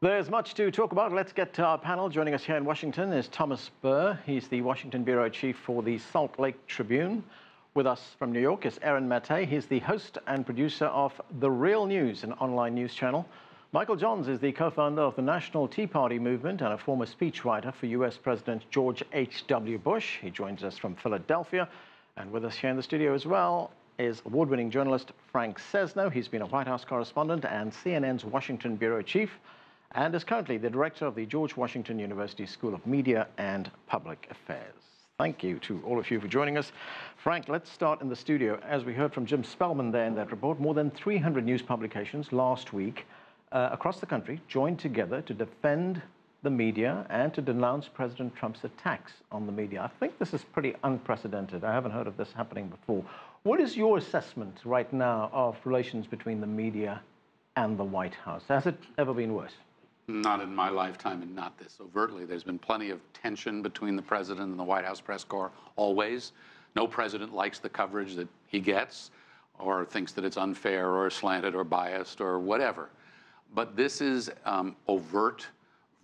There's much to talk about. Let's get to our panel. Joining us here in Washington is Thomas Burr. He's the Washington bureau chief for the Salt Lake Tribune. With us from New York is Aaron Maté. He's the host and producer of The Real News, an online news channel. Michael Johns is the co-founder of the National Tea Party movement and a former speechwriter for U.S. President George H.W. Bush. He joins us from Philadelphia. And with us here in the studio as well is award-winning journalist Frank Sesno. He's been a White House correspondent and CNN's Washington bureau chief, and is currently the director of the George Washington University School of Media and Public Affairs. Thank you to all of you for joining us. Frank, let's start in the studio. As we heard from Jim Spellman there in that report, more than 300 news publications last week across the country joined together to defend the media and to denounce President Trump's attacks on the media. I think this is pretty unprecedented. I haven't heard of this happening before. What is your assessment right now of relations between the media and the White House? Has it ever been worse? Not in my lifetime, and not this overtly. There's been plenty of tension between the president and the White House press corps, always. No president likes the coverage that he gets or thinks that it's unfair or slanted or biased or whatever. But this is overt,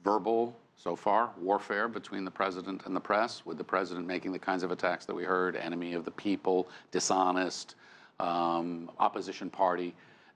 verbal, so far, warfare between the president and the press, with the president making the kinds of attacks that we heard: enemy of the people, dishonest, opposition party.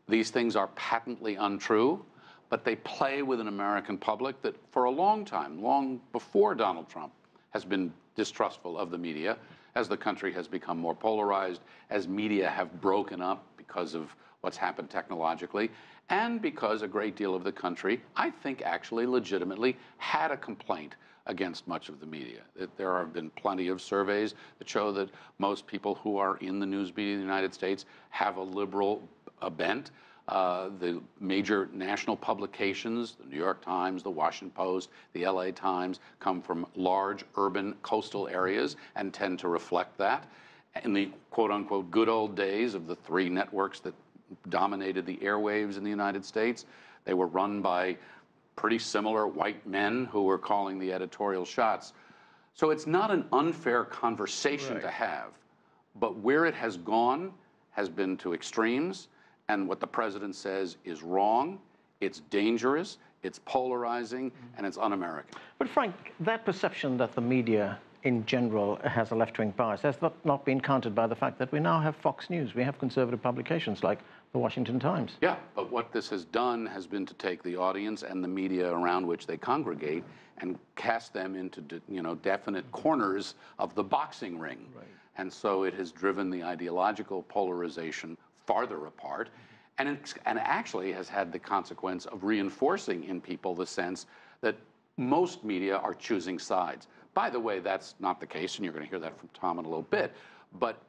These things are patently untrue, but they play with an American public that for a long time, long before Donald Trump, has been distrustful of the media, as the country has become more polarized, as media have broken up because of what's happened technologically, and because a great deal of the country, I think, actually legitimately had a complaint against much of the media. There have been plenty of surveys that show that most people who are in the news media in the United States have a liberal bent. The major national publications, the New York Times, the Washington Post, the LA Times, come from large urban coastal areas and tend to reflect that. In the quote-unquote good old days of the three networks that dominated the airwaves in the United States, they were run by pretty similar white men who were calling the editorial shots. So it's not an unfair conversation to have, but where it has gone has been to extremes. And what the president says is wrong, it's dangerous, it's polarizing, and it's un-American. But Frank, that perception that the media in general has a left-wing bias has not been countered by the fact that we now have Fox News. We have conservative publications like the Washington Times. Yeah, but what this has done has been to take the audience and the media around which they congregate and cast them into definite corners of the boxing ring. Right. And so it has driven the ideological polarization farther apart, and actually has had the consequence of reinforcing in people the sense that most media are choosing sides. By the way, that's not the case, and you're going to hear that from Tom in a little bit, but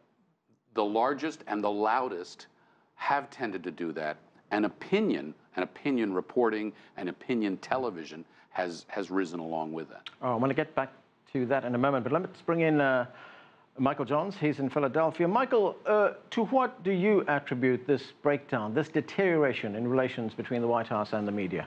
the largest and the loudest have tended to do that, and opinion reporting and opinion television has risen along with that. Oh, I want to get back to that in a moment, but let's bring in Michael Johns. He's in Philadelphia. Michael, to what do you attribute this breakdown, this deterioration in relations between the White House and the media?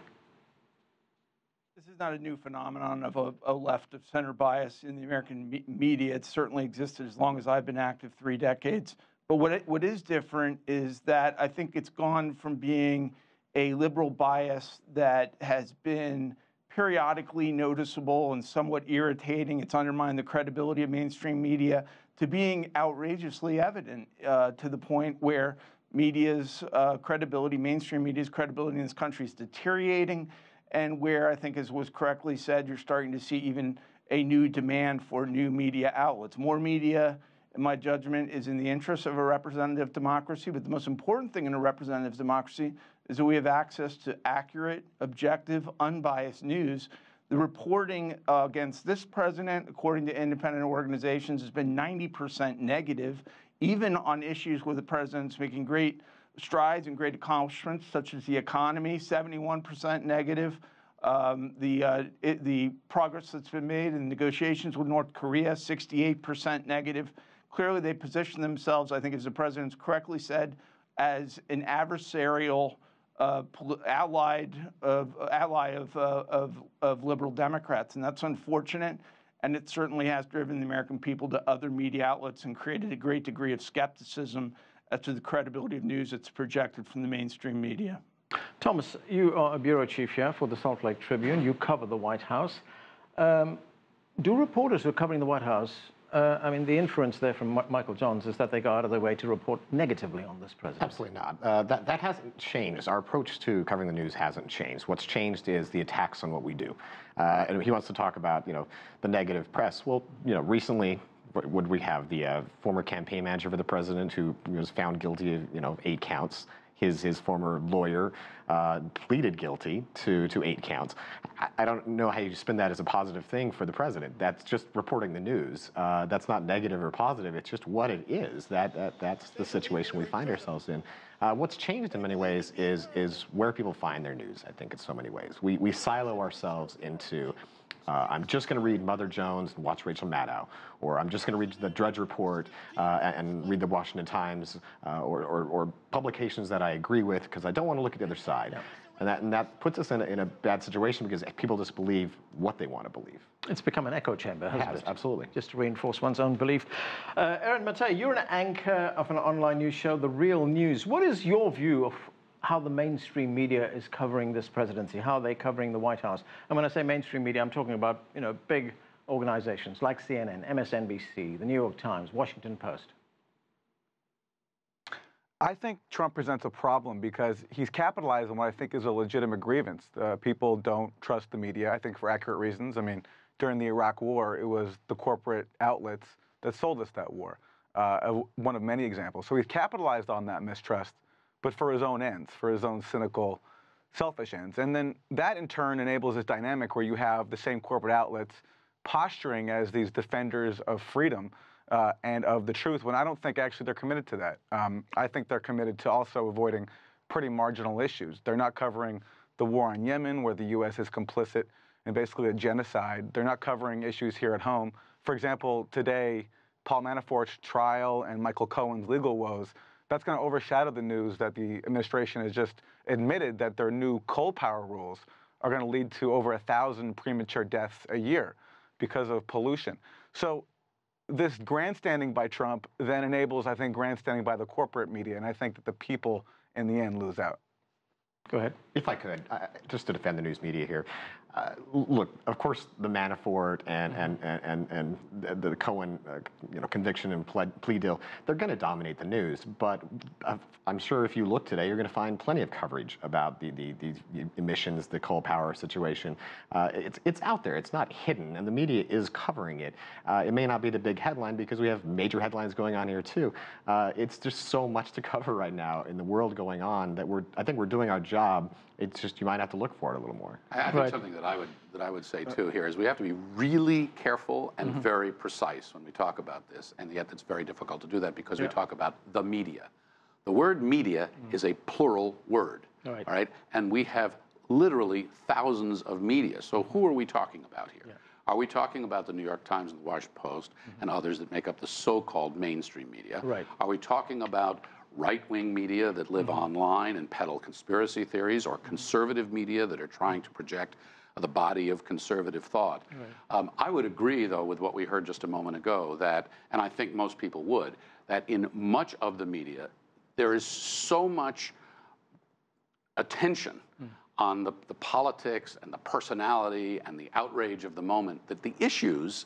This is not a new phenomenon of a left-of-center bias in the American media. It's certainly existed as long as I've been active, 3 decades. But what is different is that I think it's gone from being a liberal bias that has been periodically noticeable and somewhat irritating, it's undermined the credibility of mainstream media, to being outrageously evident to the point where media's credibility, mainstream media's credibility in this country is deteriorating, and where I think, as was correctly said, you're starting to see even a new demand for new media outlets. More media, in my judgment, is in the interest of a representative democracy, but the most important thing in a representative democracy is that we have access to accurate, objective, unbiased news. The reporting against this president, according to independent organizations, has been 90% negative, even on issues where the president's making great strides and great accomplishments, such as the economy, 71% negative. The progress that's been made in negotiations with North Korea, 68% negative. Clearly, they position themselves, I think, as the president's correctly said, as an adversarial ally of liberal Democrats, and that's unfortunate. And it certainly has driven the American people to other media outlets and created a great degree of skepticism as to the credibility of news that's projected from the mainstream media. Thomas, you are a bureau chief here for the Salt Lake Tribune. You cover the White House. Do reporters who are covering the White House, I mean, the inference there from Michael Johns is that they go out of their way to report negatively on this president? Absolutely not. That hasn't changed. Our approach to covering the news hasn't changed. What's changed is the attacks on what we do. And he wants to talk about, the negative press. Well, recently, would we have the former campaign manager for the president who was found guilty of 8 counts? His former lawyer pleaded guilty to 8 counts. I don't know how you spin that as a positive thing for the president. That's just reporting the news. That's not negative or positive. It's just what it is. That's the situation we find ourselves in. What's changed in many ways is where people find their news, I think, in so many ways. We silo ourselves into I'm just going to read Mother Jones and watch Rachel Maddow, or I'm just going to read the Drudge Report and read the Washington Times, or publications that I agree with because I don't want to look at the other side. Yeah. And that puts us in a bad situation because people just believe what they want to believe. It's become an echo chamber, hasn't it? Absolutely. Just to reinforce one's own belief. Aaron Mattei, you're an anchor of an online news show, The Real News. What is your view of how the mainstream media is covering this presidency? How are they covering the White House? And when I say mainstream media, I'm talking about, big organizations like CNN, MSNBC, the New York Times, Washington Post. I think Trump presents a problem because he's capitalized on what I think is a legitimate grievance. People don't trust the media, I think for accurate reasons. I mean, during the Iraq War, it was the corporate outlets that sold us that war, one of many examples. So he's capitalized on that mistrust, but for his own ends, for his own cynical, selfish ends. And then that, in turn, enables this dynamic where you have the same corporate outlets posturing as these defenders of freedom and of the truth, when I don't think actually they're committed to that. I think they're committed to also avoiding pretty marginal issues. They're not covering the war on Yemen, where the U.S. is complicit in basically a genocide. They're not covering issues here at home. For example, today, Paul Manafort's trial and Michael Cohen's legal woes, that's going to overshadow the news that the administration has just admitted that their new coal power rules are going to lead to over 1,000 premature deaths a year because of pollution. So this grandstanding by Trump then enables, I think, grandstanding by the corporate media, and I think that the people in the end lose out. Go ahead. If I could, just to defend the news media here. Look, of course, the Manafort and the Cohen, conviction and plea deal, they're going to dominate the news. But I'm sure if you look today, you're going to find plenty of coverage about the emissions, the coal power situation. It's out there. It's not hidden, and the media is covering it. It may not be the big headline because we have major headlines going on here too. It's just so much to cover right now in the world going on that I think we're doing our job. It's just you might have to look for it a little more. I think something that I would say too here is we have to be really careful and very precise when we talk about this, and yet it's very difficult to do that because we talk about the media. The word media is a plural word, all right? And we have literally thousands of media. So who are we talking about here? Yeah. Are we talking about the New York Times and the Washington Post and others that make up the so-called mainstream media? Right. Are we talking about right-wing media that live online and peddle conspiracy theories, or conservative media that are trying to project the body of conservative thought? Right. I would agree, though, with what we heard just a moment ago, that, and I think most people would, that in much of the media, there is so much attention on the politics and the personality and the outrage of the moment that the issues,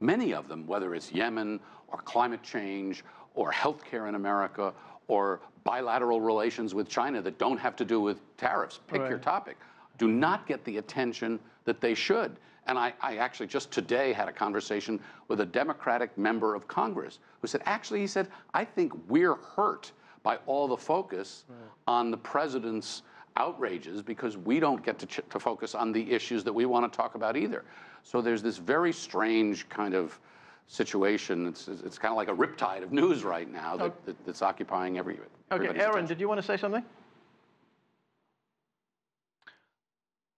many of them, whether it's Yemen or climate change or healthcare in America or bilateral relations with China that don't have to do with tariffs, pick your topic, do not get the attention that they should. And I actually just today had a conversation with a Democratic member of Congress who said, actually, he said, I think we're hurt by all the focus on the president's outrages because we don't get to focus on the issues that we want to talk about either. So there's this very strange kind of situation. It's kind of like a riptide of news right now that's occupying everybody's Aaron, attention. did you want to say something?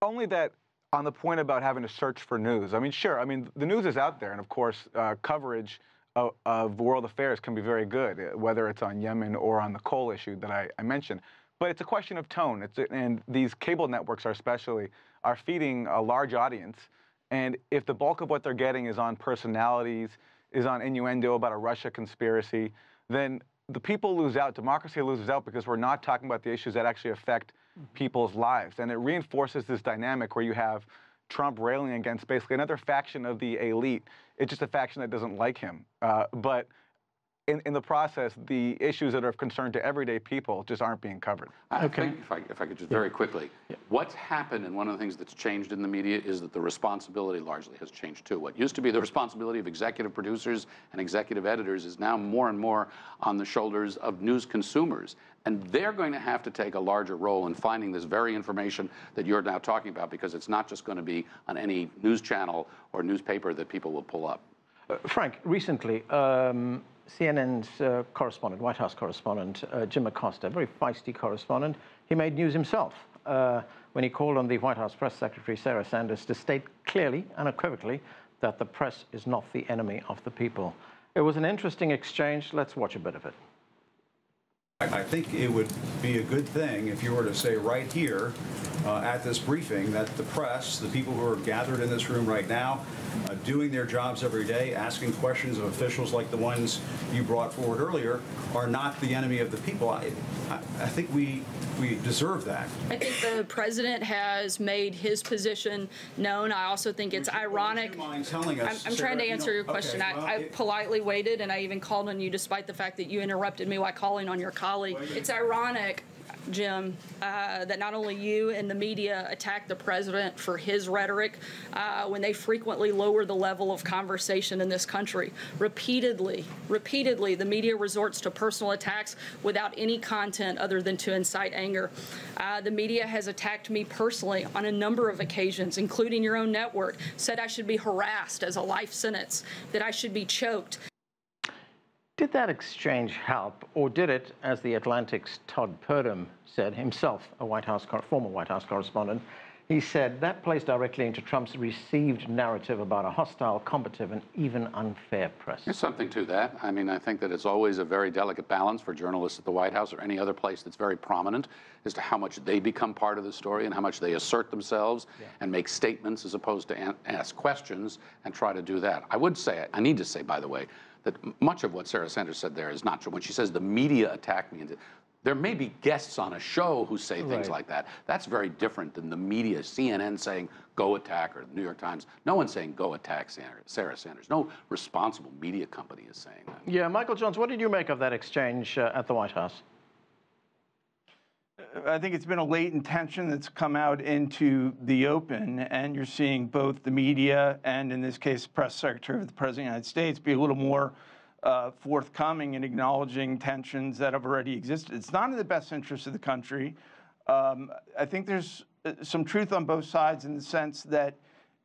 Only that on the point about having to search for news. I mean, sure. I mean, the news is out there, and of course, coverage of world affairs can be very good, whether it's on Yemen or on the coal issue that I mentioned. But it's a question of tone. And these cable networks are feeding a large audience. And if the bulk of what they're getting is on personalities, is on innuendo about a Russia conspiracy, then the people lose out. Democracy loses out because we're not talking about the issues that actually affect people's lives. And it reinforces this dynamic where you have Trump railing against basically another faction of the elite. It's just a faction that doesn't like him. But in the process, the issues that are of concern to everyday people just aren't being covered. I think if I could just very quickly, what's happened, and one of the things that's changed in the media is that the responsibility largely has changed too. What used to be the responsibility of executive producers and executive editors is now more and more on the shoulders of news consumers. And they're going to have to take a larger role in finding this very information that you're now talking about, because it's not just going to be on any news channel or newspaper that people will pull up. Frank, recently, CNN's correspondent, White House correspondent, Jim Acosta, a very feisty correspondent, he made news himself when he called on the White House press secretary, Sarah Sanders, to state clearly, unequivocally, that the press is not the enemy of the people. It was an interesting exchange. Let's watch a bit of it. I think it would be a good thing if you were to say right here at this briefing that the press, the people who are gathered in this room right now, doing their jobs every day, asking questions of officials like the ones you brought forward earlier, are not the enemy of the people. I think we deserve that. I think the president has made his position known. I also think it's ironic. Would you mind telling us, I'm Sarah, trying to answer your question. Okay, well, I politely waited, and I even called on you despite the fact that you interrupted me while calling on your colleague. It's ironic, Jim, that not only you and the media attack the president for his rhetoric when they frequently lower the level of conversation in this country. Repeatedly, the media resorts to personal attacks without any content other than to incite anger. The media has attacked me personally on a number of occasions, including your own network, said I should be harassed as a life sentence, that I should be choked. Did that exchange help, or did it, as the Atlantic's Todd Purdom said, himself a former White House correspondent, he said that plays directly into Trump's received narrative about a hostile, combative, and even unfair press? There's something to that. I mean, I think that it's always a very delicate balance for journalists at the White House or any other place that's very prominent as to how much they become part of the story and how much they assert themselves and make statements as opposed to ask questions and try to do that. I need to say, by the way, that much of what Sarah Sanders said there is not true. When she says the media attacked me, there may be guests on a show who say things like that. That's very different than the media, CNN saying, go attack, or the New York Times. No one's saying, go attack Sarah Sanders. No responsible media company is saying that. Yeah, Michael Jones, what did you make of that exchange at the White House? I think it's been a latent tension that's come out into the open, and you're seeing both the media and, in this case, the press secretary of the President of the United States be a little more forthcoming in acknowledging tensions that have already existed. It's not in the best interest of the country. I think there's some truth on both sides in the sense that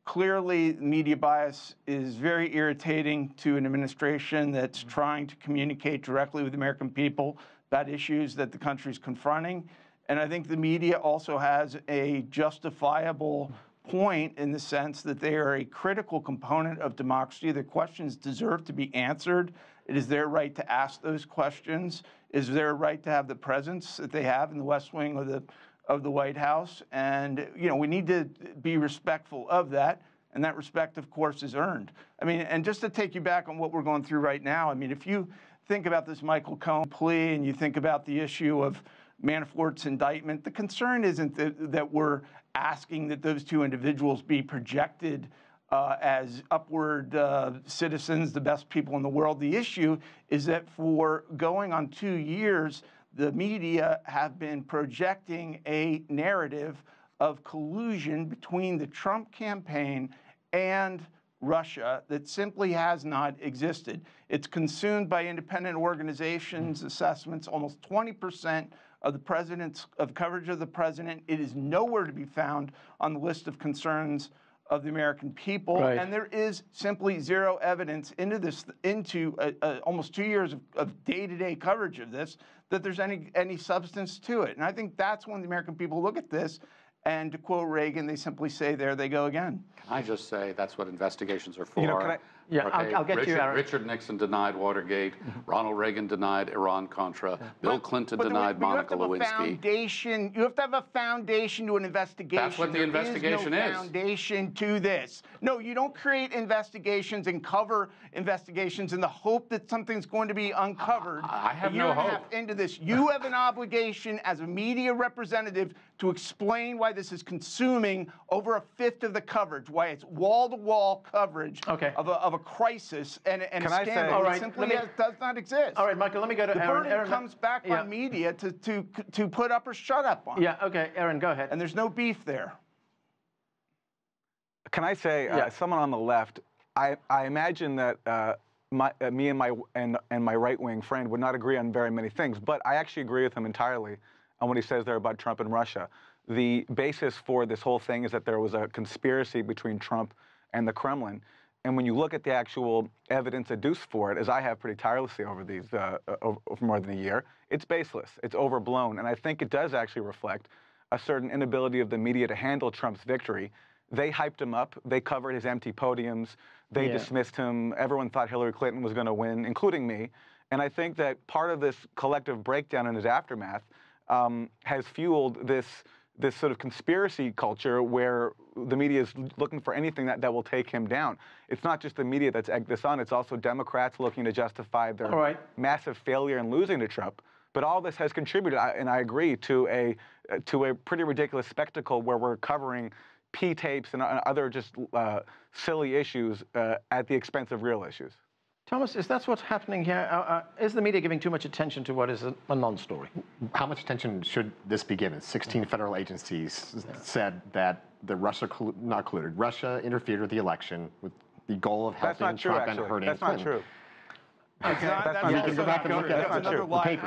clearly media bias is very irritating to an administration that's trying to communicate directly with the American people about issues that the country is confronting. And I think the media also has a justifiable point in the sense that they are a critical component of democracy. Their questions deserve to be answered. It is their right to ask those questions. It is their right to have the presence that they have in the West Wing of the White House. And, you know, we need to be respectful of that. And that respect, of course, is earned. I mean, and just to take you back on what we're going through right now, I mean, if you think about this Michael Cohen plea and you think about the issue of Manafort's indictment, the concern isn't that we're asking that those two individuals be projected as upward citizens, the best people in the world. The issue is that for going on 2 years, the media have been projecting a narrative of collusion between the Trump campaign and Russia that simply has not existed. It's consumed by independent organizations' assessments, almost 20% of the president's coverage of the president. It is nowhere to be found on the list of concerns of the American people, and there is simply zero evidence into almost 2 years of day-to-day coverage of this that there's any substance to it. And I think that's when the American people look at this, and to quote Reagan, they simply say, "There they go again." Can I just say that's what investigations are for? You know, Yeah, okay. I'll get you, Aaron. Richard Nixon denied Watergate. Ronald Reagan denied Iran-Contra. Bill Clinton denied Monica Lewinsky. You have to have a foundation to an investigation. That's what the investigation There is is. no foundation to this. No, you don't create investigations and cover investigations in the hope that something's going to be uncovered. I have a year no and a hope. half into this, you have an obligation as a media representative to explain why this is consuming over 1/5 of the coverage, why it's wall-to-wall coverage of a crisis and a scandal. All right, it simply does not exist. All right, Michael, let me go to Aaron. Aaron comes back on media to put up or shut up on. Yeah, okay, Aaron, go ahead. And there's no beef there. Can I say, someone on the left, I imagine that me and my right-wing friend would not agree on very many things, but I actually agree with him entirely on what he says there about Trump and Russia. The basis for this whole thing is that there was a conspiracy between Trump and the Kremlin. And when you look at the actual evidence adduced for it, as I have pretty tirelessly over these over more than a year, it's baseless. It's overblown. And I think it does actually reflect a certain inability of the media to handle Trump's victory. They hyped him up. They covered his empty podiums. They dismissed him. Everyone thought Hillary Clinton was going to win, including me. And I think that part of this collective breakdown in his aftermath has fueled this sort of conspiracy culture where the media is looking for anything that will take him down. It's not just the media that's egged this on. It's also Democrats looking to justify their massive failure in losing to Trump. But all this has contributed, and I agree, to a pretty ridiculous spectacle where we're covering P-tapes and other just silly issues at the expense of real issues. Thomas, is that what's happening here? Is the media giving too much attention to what is a non-story? How much attention should this be given? 16 federal agencies said that Russia interfered with the election with the goal of helping Trump and hurting Clinton. That's not true. That's not true. Go back and look at That's another lie.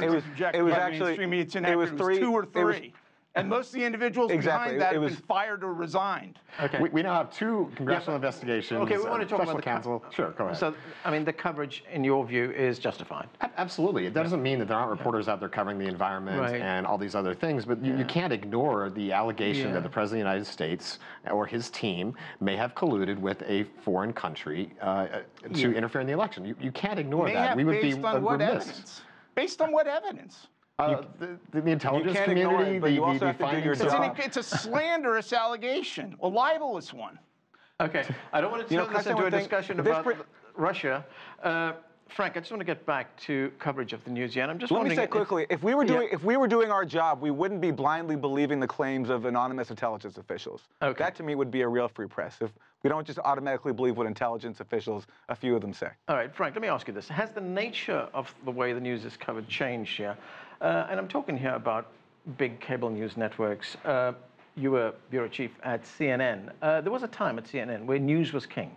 It was actually 2 or 3. And most of the individuals behind that have been fired or resigned. Okay. We now have 2 congressional investigations. Okay, we want to talk special about counsel. Sure, go ahead. So, I mean, the coverage, in your view, is justified. Absolutely. It doesn't mean that there aren't reporters out there covering the environment and all these other things, but you can't ignore the allegation that the President of the United States or his team may have colluded with a foreign country to interfere in the election. You can't ignore that. We would be remiss. Based on what evidence? The intelligence community, but you also have to do your job. It's a slanderous allegation, a libelous one. Okay, I don't want to turn this into a discussion about Russia. Frank, I just want to get back to coverage of the news. And I'm just Let me say quickly, if we were doing our job, we wouldn't be blindly believing the claims of anonymous intelligence officials. Okay. That to me would be a real free press. If we don't just automatically believe what intelligence officials, a few of them say. All right, Frank, let me ask you this. Has the nature of the way the news is covered changed here? And I'm talking here about big cable news networks. You were bureau chief at CNN. There was a time at CNN where news was king.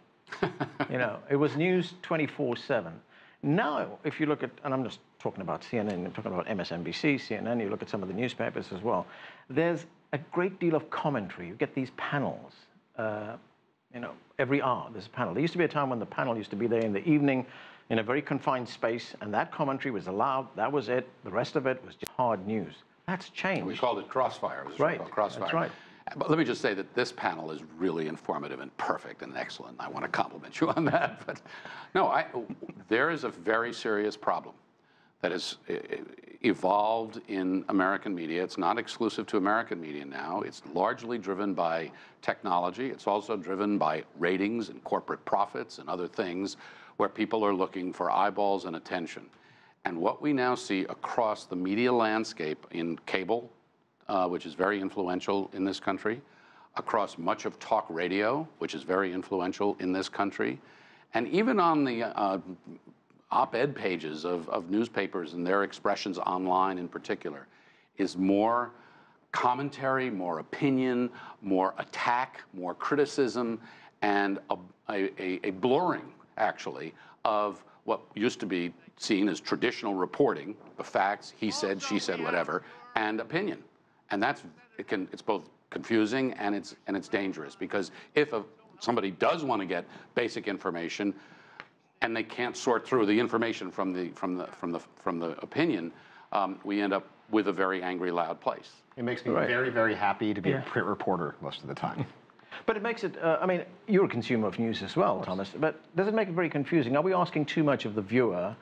It was news 24/7. Now, if you look at, and I'm just talking about CNN, I'm talking about MSNBC, CNN, you look at some of the newspapers as well, there's a great deal of commentary. You get these panels, every hour there's a panel. There used to be a time when the panel used to be there in the evening in a very confined space, and that commentary was allowed, that was it. The rest of it was just hard news. That's changed. We called it Crossfire. It was called Crossfire. That's right. But let me just say that this panel is really informative and perfect and excellent. I want to compliment you on that. But no, there is a very serious problem that has evolved in American media. It's not exclusive to American media now. It's largely driven by technology. It's also driven by ratings and corporate profits and other things where people are looking for eyeballs and attention. And what we now see across the media landscape in cable, which is very influential in this country, across much of talk radio, which is very influential in this country, and even on the op-ed pages of newspapers and their expressions online in particular, is more commentary, more opinion, more attack, more criticism, and a blurring, actually, of what used to be seen as traditional reporting, the facts, he said, she said, whatever, and opinion. And it's both confusing and it's dangerous, because if somebody does want to get basic information and they can't sort through the information from the opinion, we end up with a very angry, loud place. It makes me very, very happy to be a print reporter most of the time. But it makes it, I mean, you're a consumer of news as well, Thomas, but does it make it very confusing? Are we asking too much of the viewer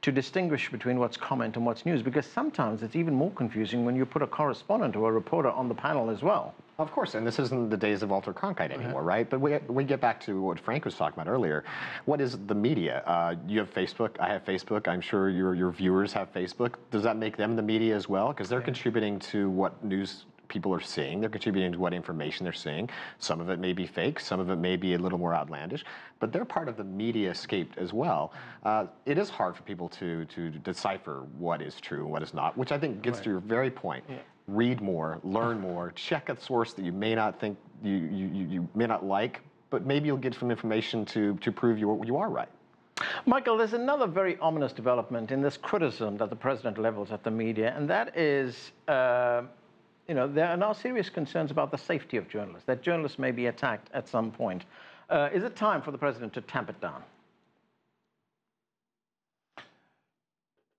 to distinguish between what's comment and what's news? Because sometimes it's even more confusing when you put a correspondent or a reporter on the panel as well. Of course, and this isn't the days of Walter Cronkite anymore, right? But we get back to what Frank was talking about earlier. What is the media? You have Facebook, I have Facebook, I'm sure your viewers have Facebook. Does that make them the media as well? Because they're contributing to what news people are seeing. They're contributing to what information they're seeing. Some of it may be fake. Some of it may be a little more outlandish. But they're part of the mediascape as well. It is hard for people to decipher what is true and what is not, which I think gets to your very point. Yeah. Read more, learn more, check a source that you may not think you may not like, but maybe you'll get some information to prove you are right. Michael, there's another very ominous development in this criticism that the president levels at the media, and that is, you know, there are now serious concerns about the safety of journalists, that journalists may be attacked at some point. Is it time for the president to tamp it down?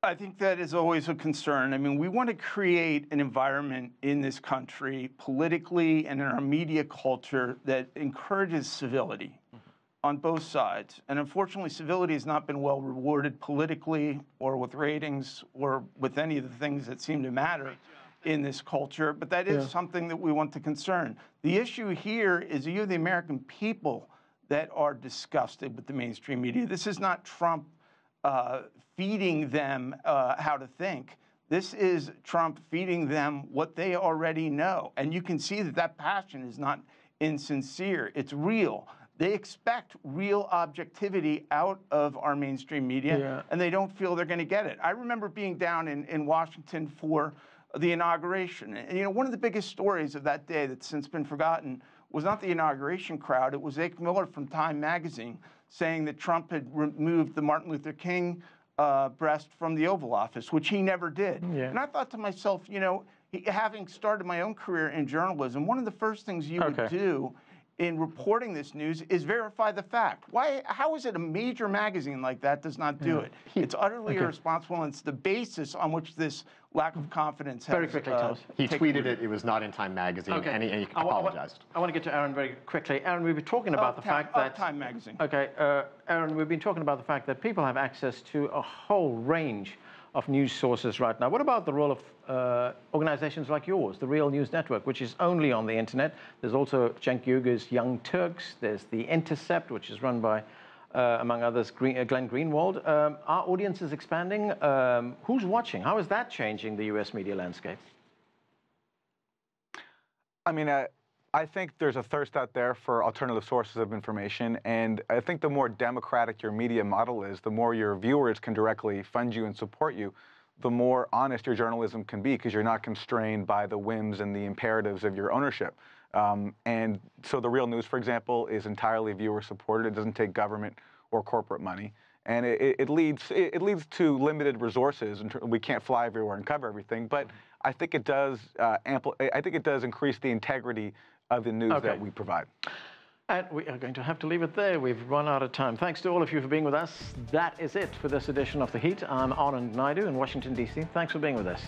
I think that is always a concern. I mean, we want to create an environment in this country, politically and in our media culture, that encourages civility on both sides. And unfortunately, civility has not been well rewarded politically or with ratings or with any of the things that seem to matter in this culture. But that is something that we want to concern. The issue here is you, the American people, that are disgusted with the mainstream media. This is not Trump feeding them how to think. This is Trump feeding them what they already know. And you can see that that passion is not insincere. It's real. They expect real objectivity out of our mainstream media, and they don't feel they're going to get it. I remember being down in Washington for the inauguration. And, you know, one of the biggest stories of that day that's since been forgotten was not the inauguration crowd. It was Ike Miller from Time magazine saying that Trump had removed the Martin Luther King breast from the Oval Office, which he never did. And I thought to myself, you know, having started my own career in journalism, one of the first things you would do in reporting this news is verify the fact. Why? How is it a major magazine like that does not do it? It's utterly irresponsible, and it's the basis on which this lack of confidence has. Very quickly, Thomas. He tweeted it. It was not in Time magazine, and he apologized. I want to get to Aaron very quickly. Aaron, we've been talking about the fact that Time magazine. Okay, Aaron, we've been talking about the fact that people have access to a whole range of news sources right now. What about the role of organizations like yours, the Real News Network, which is only on the internet? There's also Cenk Uyghur's Young Turks. There's The Intercept, which is run by, among others, Glenn Greenwald. Are audiences expanding? Who's watching? How is that changing the U.S. media landscape? I mean, I think there's a thirst out there for alternative sources of information, and I think the more democratic your media model is, the more your viewers can directly fund you and support you, the more honest your journalism can be, because you're not constrained by the whims and the imperatives of your ownership. And so the Real News, for example, is entirely viewer-supported. It doesn't take government or corporate money. And it leads to limited resources. We can't fly everywhere and cover everything, but I think it does increase the integrity of the news that we provide. And we are going to have to leave it there. We've run out of time. Thanks to all of you for being with us. That is it for this edition of The Heat. I'm Anand Naidu in Washington, D.C. Thanks for being with us.